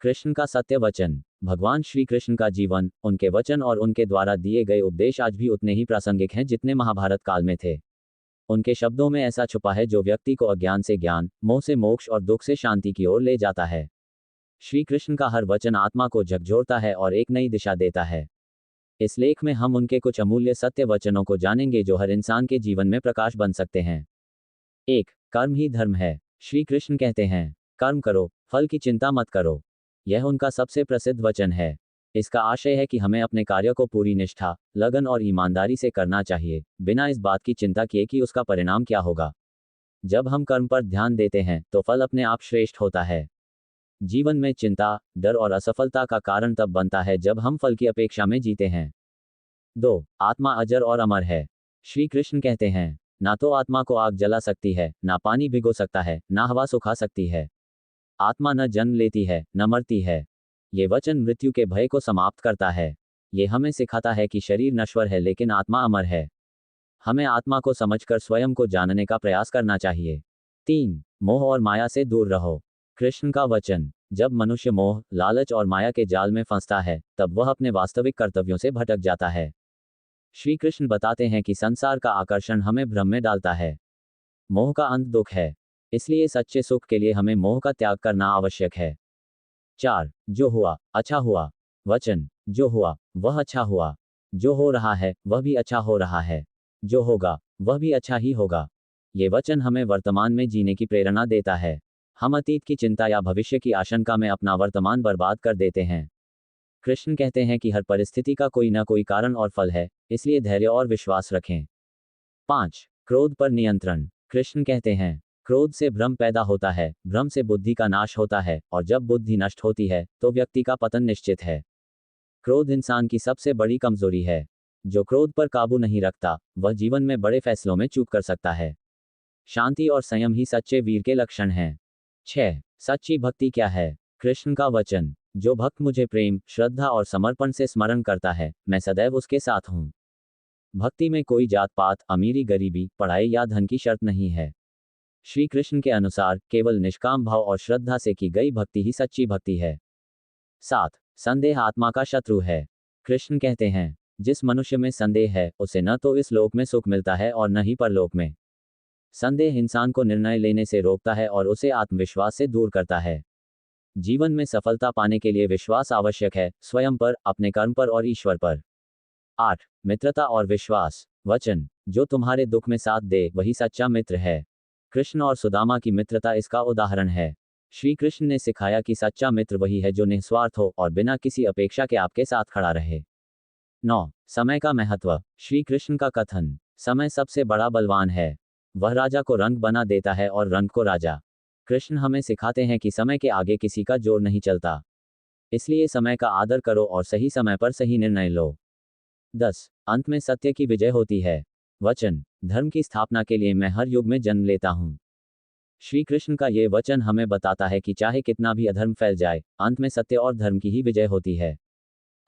कृष्ण का सत्य वचन। भगवान श्री कृष्ण का जीवन, उनके वचन और उनके द्वारा दिए गए उपदेश आज भी उतने ही प्रासंगिक हैं जितने महाभारत काल में थे। उनके शब्दों में ऐसा छुपा है जो व्यक्ति को अज्ञान से ज्ञान, मोह से मोक्ष और दुख से शांति की ओर ले जाता है। श्री कृष्ण का हर वचन आत्मा को झकझोरता है और एक नई दिशा देता है। इस लेख में हम उनके कुछ अमूल्य सत्य वचनों को जानेंगे जो हर इंसान के जीवन में प्रकाश बन सकते हैं। 1. कर्म ही धर्म है। श्री कृष्ण कहते हैं, कर्म करो, फल की चिंता मत करो। यह उनका सबसे प्रसिद्ध वचन है। इसका आशय है कि हमें अपने कार्य को पूरी निष्ठा, लगन और ईमानदारी से करना चाहिए, बिना इस बात की चिंता किए कि उसका परिणाम क्या होगा। जब हम कर्म पर ध्यान देते हैं तो फल अपने आप श्रेष्ठ होता है। जीवन में चिंता, डर और असफलता का कारण तब बनता है जब हम फल की अपेक्षा में जीते हैं। 2. आत्मा अजर और अमर है। श्री कृष्ण कहते हैं, ना तो आत्मा को आग जला सकती है, ना पानी भिगो सकता है, ना हवा सुखा सकती है। आत्मा न जन्म लेती है, न मरती है। ये वचन मृत्यु के भय को समाप्त करता है। ये हमें सिखाता है कि शरीर नश्वर है लेकिन आत्मा अमर है। हमें आत्मा को समझकर स्वयं को जानने का प्रयास करना चाहिए। 3. मोह और माया से दूर रहो। कृष्ण का वचन। जब मनुष्य मोह, लालच और माया के जाल में फंसता है, तब वह अपने वास्तविक कर्तव्यों से भटक जाता है। श्री कृष्ण बताते हैं कि संसार का आकर्षण हमें भ्रम में डालता है। मोह का अंत दुख है, इसलिए सच्चे सुख के लिए हमें मोह का त्याग करना आवश्यक है। 4. जो हुआ, अच्छा हुआ। वचन। जो हुआ, वह अच्छा हुआ। जो हो रहा है, वह भी अच्छा हो रहा है। जो होगा, वह भी अच्छा ही होगा। ये वचन हमें वर्तमान में जीने की प्रेरणा देता है। हम अतीत की चिंता या भविष्य की आशंका में अपना वर्तमान बर्बाद कर देते हैं। कृष्ण कहते हैं कि हर परिस्थिति का कोई न कोई कारण और फल है, इसलिए धैर्य और विश्वास रखें। 5. क्रोध पर नियंत्रण। कृष्ण कहते हैं, क्रोध से भ्रम पैदा होता है, भ्रम से बुद्धि का नाश होता है, और जब बुद्धि नष्ट होती है तो व्यक्ति का पतन निश्चित है। क्रोध इंसान की सबसे बड़ी कमजोरी है। जो क्रोध पर काबू नहीं रखता, वह जीवन में बड़े फैसलों में चूक कर सकता है। शांति और संयम ही सच्चे वीर के लक्षण हैं। 6. सच्ची भक्ति क्या है। कृष्ण का वचन। जो भक्त मुझे प्रेम, श्रद्धा और समर्पण से स्मरण करता है, मैं सदैव उसके साथ हूँ। भक्ति में कोई जात पात, अमीरी गरीबी, पढ़ाई या धन की शर्त नहीं है। श्री कृष्ण के अनुसार केवल निष्काम भाव और श्रद्धा से की गई भक्ति ही सच्ची भक्ति है। 7. संदेह आत्मा का शत्रु है। कृष्ण कहते हैं, जिस मनुष्य में संदेह है, उसे न तो इस लोक में सुख मिलता है और न ही परलोक में। संदेह इंसान को निर्णय लेने से रोकता है और उसे आत्मविश्वास से दूर करता है। जीवन में सफलता पाने के लिए विश्वास आवश्यक है, स्वयं पर, अपने कर्म पर और ईश्वर पर। 8. मित्रता और विश्वास। वचन। जो तुम्हारे दुख में साथ दे वही सच्चा मित्र है। कृष्ण और सुदामा की मित्रता इसका उदाहरण है। श्री कृष्ण ने सिखाया कि सच्चा मित्र वही है जो निस्वार्थ हो और बिना किसी अपेक्षा के आपके साथ खड़ा रहे। 9. समय का महत्व। श्री कृष्ण का कथन। समय सबसे बड़ा बलवान है। वह राजा को रंग बना देता है और रंग को राजा। कृष्ण हमें सिखाते हैं कि समय के आगे किसी का जोर नहीं चलता। इसलिए समय का आदर करो और सही समय पर सही निर्णय लो। 10. अंत में सत्य की विजय होती है। वचन। धर्म की स्थापना के लिए मैं हर युग में जन्म लेता हूँ। श्री कृष्ण का ये वचन हमें बताता है कि चाहे कितना भी अधर्म फैल जाए, अंत में सत्य और धर्म की ही विजय होती है।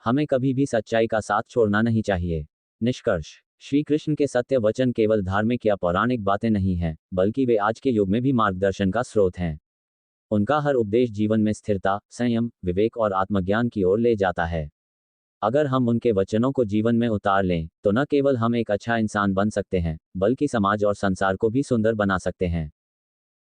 हमें कभी भी सच्चाई का साथ छोड़ना नहीं चाहिए। निष्कर्ष। श्री कृष्ण के सत्य वचन केवल धार्मिक या पौराणिक बातें नहीं हैं, बल्कि वे आज के युग में भी मार्गदर्शन का स्रोत हैं। उनका हर उपदेश जीवन में स्थिरता, संयम, विवेक और आत्मज्ञान की ओर ले जाता है। अगर हम उनके वचनों को जीवन में उतार लें, तो न केवल हम एक अच्छा इंसान बन सकते हैं, बल्कि समाज और संसार को भी सुंदर बना सकते हैं।